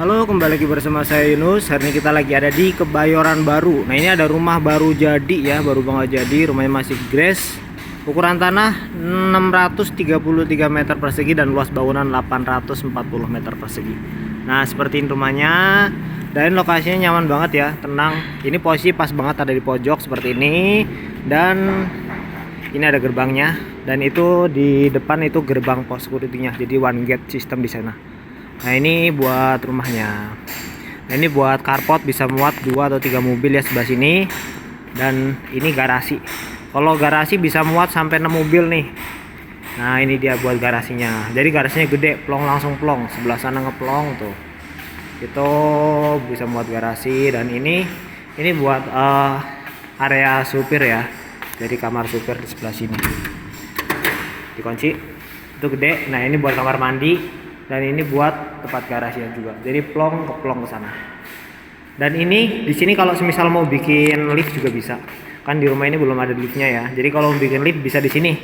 Halo, kembali lagi bersama saya Yunus. Hari ini kita lagi ada di Kebayoran Baru. Nah, ini ada rumah baru jadi ya, baru banget jadi. Rumahnya masih grass. Ukuran tanah 633 meter persegi dan luas bangunan 840 meter persegi. Nah, seperti ini rumahnya. Dan lokasinya nyaman banget ya, tenang. Ini posisi pas banget ada di pojok seperti ini. Dan ini ada gerbangnya. Dan itu di depan itu gerbang pos security-nya. Jadi one gate system di sana. Nah, ini buat rumahnya. Nah, ini buat carport bisa muat 2 atau 3 mobil ya sebelah sini. Dan ini garasi. Kalau garasi bisa muat sampai 6 mobil nih. Nah, ini dia buat garasinya. Jadi garasinya gede, plong langsung plong. Sebelah sana ngeplong tuh. Itu bisa muat garasi. Dan ini buat area supir ya. Jadi kamar supir di sebelah sini. Dikunci. Itu gede. Nah, ini buat kamar mandi. Dan ini buat tempat garasinya juga. Jadi plong ke plong ke sana. Dan ini di sini kalau semisal mau bikin lift juga bisa. Kan di rumah ini belum ada liftnya ya. Jadi kalau mau bikin lift bisa di sini.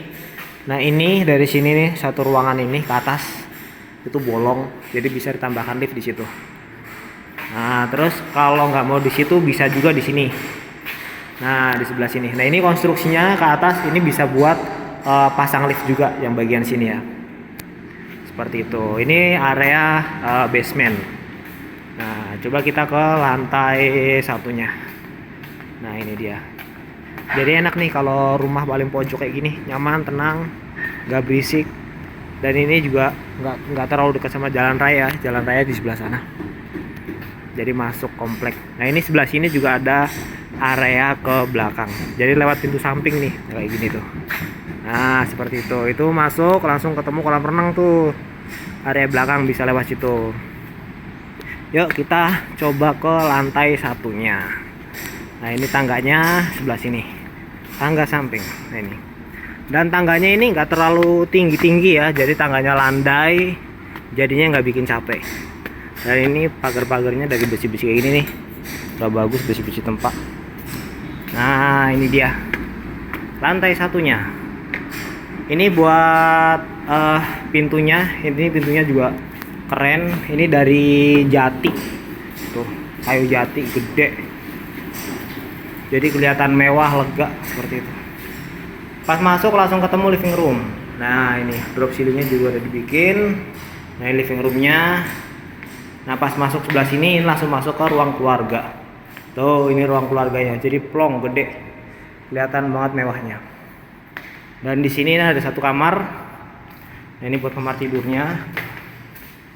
Nah, ini dari sini nih satu ruangan ini ke atas itu bolong. Jadi bisa ditambahkan lift di situ. Nah, terus kalau nggak mau di situ bisa juga di sini. Nah, di sebelah sini. Nah, ini konstruksinya ke atas ini bisa buat pasang lift juga yang bagian sini ya. Seperti itu. Ini area basement. Nah, coba kita ke lantai satunya. Nah, ini dia. Jadi enak nih kalau rumah paling pojok kayak gini, nyaman, tenang, nggak berisik. Dan ini juga nggak terlalu dekat sama jalan raya. Jalan raya di sebelah sana. Jadi masuk komplek. Nah, ini sebelah sini juga ada area ke belakang. Jadi lewat pintu samping nih, kayak gini tuh. Nah, seperti itu. Itu masuk langsung ketemu kolam renang tuh. Area belakang bisa lewat situ. Yuk kita coba ke lantai satunya. Nah, ini tangganya sebelah sini. Tangga samping. Nah, ini. Dan tangganya ini nggak terlalu tinggi-tinggi ya. Jadi tangganya landai. Jadinya nggak bikin capek. Dan ini pagar-pagarnya dari besi-besi kayak gini nih. Udah bagus besi-besi tempat. Nah, ini dia. Lantai satunya. Ini buat pintunya. Ini pintunya juga keren. Ini dari jati. Tuh, kayu jati gede. Jadi kelihatan mewah, lega seperti itu. Pas masuk langsung ketemu living room. Nah, ini drop ceilingnya juga udah dibikin. Nah, ini living roomnya. Nah, pas masuk sebelah sini langsung masuk ke ruang keluarga. Tuh, ini ruang keluarganya. Jadi plong gede. Kelihatan banget mewahnya. Dan di sini ada satu kamar. Nah, ini buat kamar tidurnya.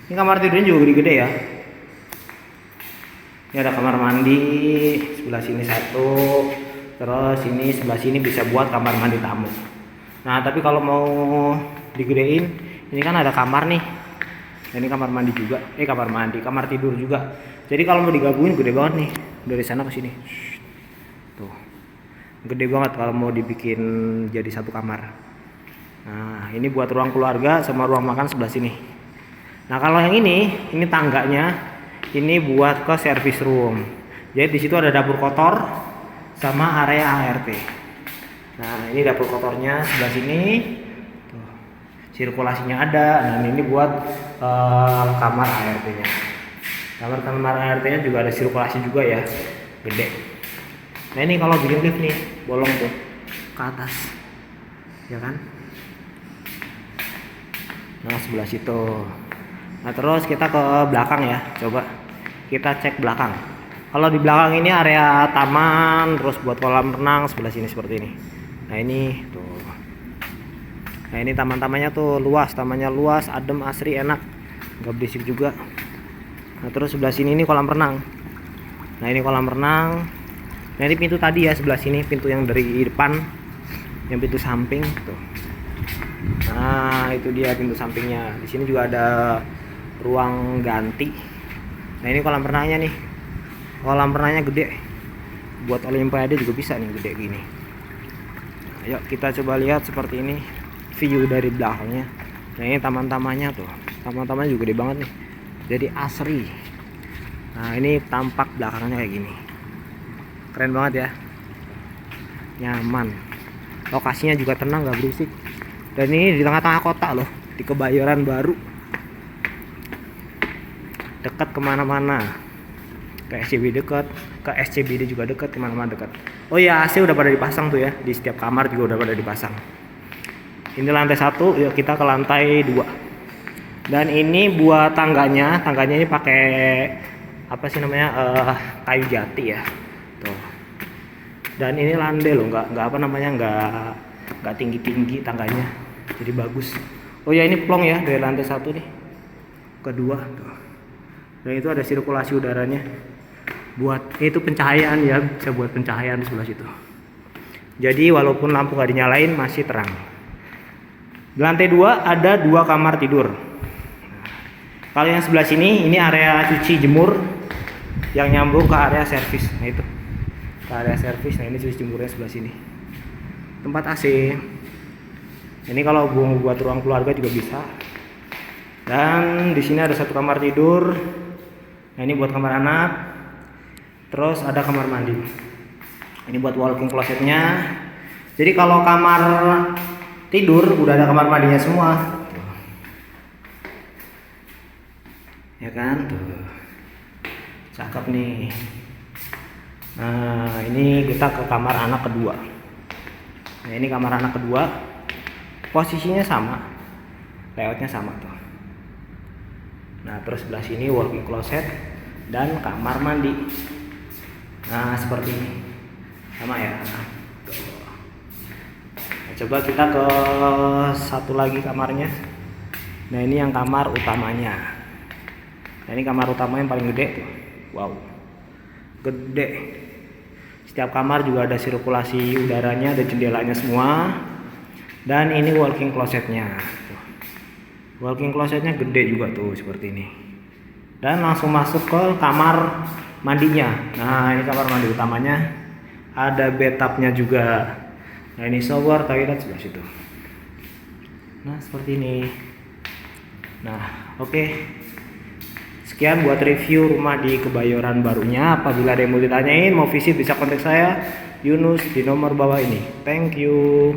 Ini kamar tidurnya juga gede-gede ya. Ini ada kamar mandi, sebelah sini satu. Terus ini sebelah sini bisa buat kamar mandi tamu. Nah, tapi kalau mau digedein, ini kan ada kamar nih. Nah, ini kamar mandi juga. Kamar tidur juga. Jadi kalau mau digabungin gede banget nih. Dari sana ke sini. Tuh. Gede banget kalau mau dibikin jadi satu kamar. Nah, ini buat ruang keluarga sama ruang makan sebelah sini. Nah, kalau yang ini tangganya. Ini buat ke service room. Jadi di situ ada dapur kotor sama area ART. Nah, ini dapur kotornya sebelah sini. Tuh, sirkulasinya ada. Nah, ini buat kamar ART-nya. Kamar ART-nya juga ada sirkulasi juga ya. Gede. Nah, ini kalau bikin lift nih, bolong tuh ke atas. Ya kan? Nah, sebelah situ. Nah, terus kita ke belakang ya. Coba kita cek belakang. Kalau di belakang ini area taman, terus buat kolam renang sebelah sini seperti ini. Nah, ini tuh. Nah, ini taman-tamannya tuh luas, tamannya luas, adem, asri, enak. Enggak berisik juga. Nah, terus sebelah sini ini kolam renang. Nah, ini kolam renang. Nah, ini pintu tadi ya sebelah sini, pintu yang dari depan, yang pintu samping tuh. Nah, itu dia pintu sampingnya. Di sini juga ada ruang ganti. Nah, ini kolam renangnya nih. Kolam renangnya gede. Buat olimpiade juga bisa nih gede gini. Ayo kita coba lihat seperti ini view dari belakangnya. Nah, ini taman-tamannya tuh. Taman-tamannya juga gede banget nih. Jadi asri. Nah, ini tampak belakangnya kayak gini. Keren banget ya. Nyaman. Lokasinya juga tenang, gak berisik. Dan ini di tengah-tengah kota loh, di Kebayoran Baru. dekat kemana-mana. Ke SCBD dekat, ke SCBD juga dekat, kemana-mana dekat. Oh ya, AC udah pada dipasang tuh ya, di setiap kamar juga udah pada dipasang. Ini lantai 1, yuk kita ke lantai 2. Dan ini buat tangganya ini pakai apa sih namanya, kayu jati ya. Tuh. Dan ini landai loh, nggak apa namanya, nggak tinggi tangganya, jadi bagus. Oh ya, ini plong ya dari lantai 1 nih, kedua. Tuh. Dan itu ada sirkulasi udaranya, buat itu pencahayaan ya, bisa buat pencahayaan di sebelah situ. Jadi walaupun lampu nggak dinyalain masih terang. Di lantai 2 ada 2 kamar tidur. Kalau yang sebelah sini, ini area cuci jemur yang nyambung ke area servis. Nah itu, ke area servis. Nah ini cuci jemurnya sebelah sini. Tempat AC. Ini kalau buat ruang keluarga juga bisa. Dan di sini ada 1 kamar tidur. Nah ini buat kamar anak. Terus ada kamar mandi. Ini buat walk-in closetnya. Jadi kalau kamar tidur udah ada kamar mandinya semua. Ya kan, tuh cakep nih. Nah ini kita ke kamar anak kedua. Nah ini kamar anak kedua, posisinya sama, layoutnya sama tuh. Nah terus sebelah sini walk-in closet dan kamar mandi. Nah seperti ini, sama ya. Nah, coba kita ke satu lagi kamarnya. Nah ini yang kamar utamanya. Nah, ini kamar utama yang paling gede tuh. Wow, gede. Setiap kamar juga ada sirkulasi udaranya, ada jendelanya semua. Dan ini walk-in closetnya. Walk-in closetnya gede juga tuh, seperti ini. Dan langsung masuk ke kamar mandinya. Nah ini kamar mandi utamanya. Ada bathtubnya juga. Nah ini shower, toilet sebelah situ. Nah seperti ini. Nah oke. Sekian buat review rumah di Kebayoran Barunya. Apabila ada yang mau ditanyain, mau visit, bisa kontak saya Yunus di nomor bawah ini. Thank you.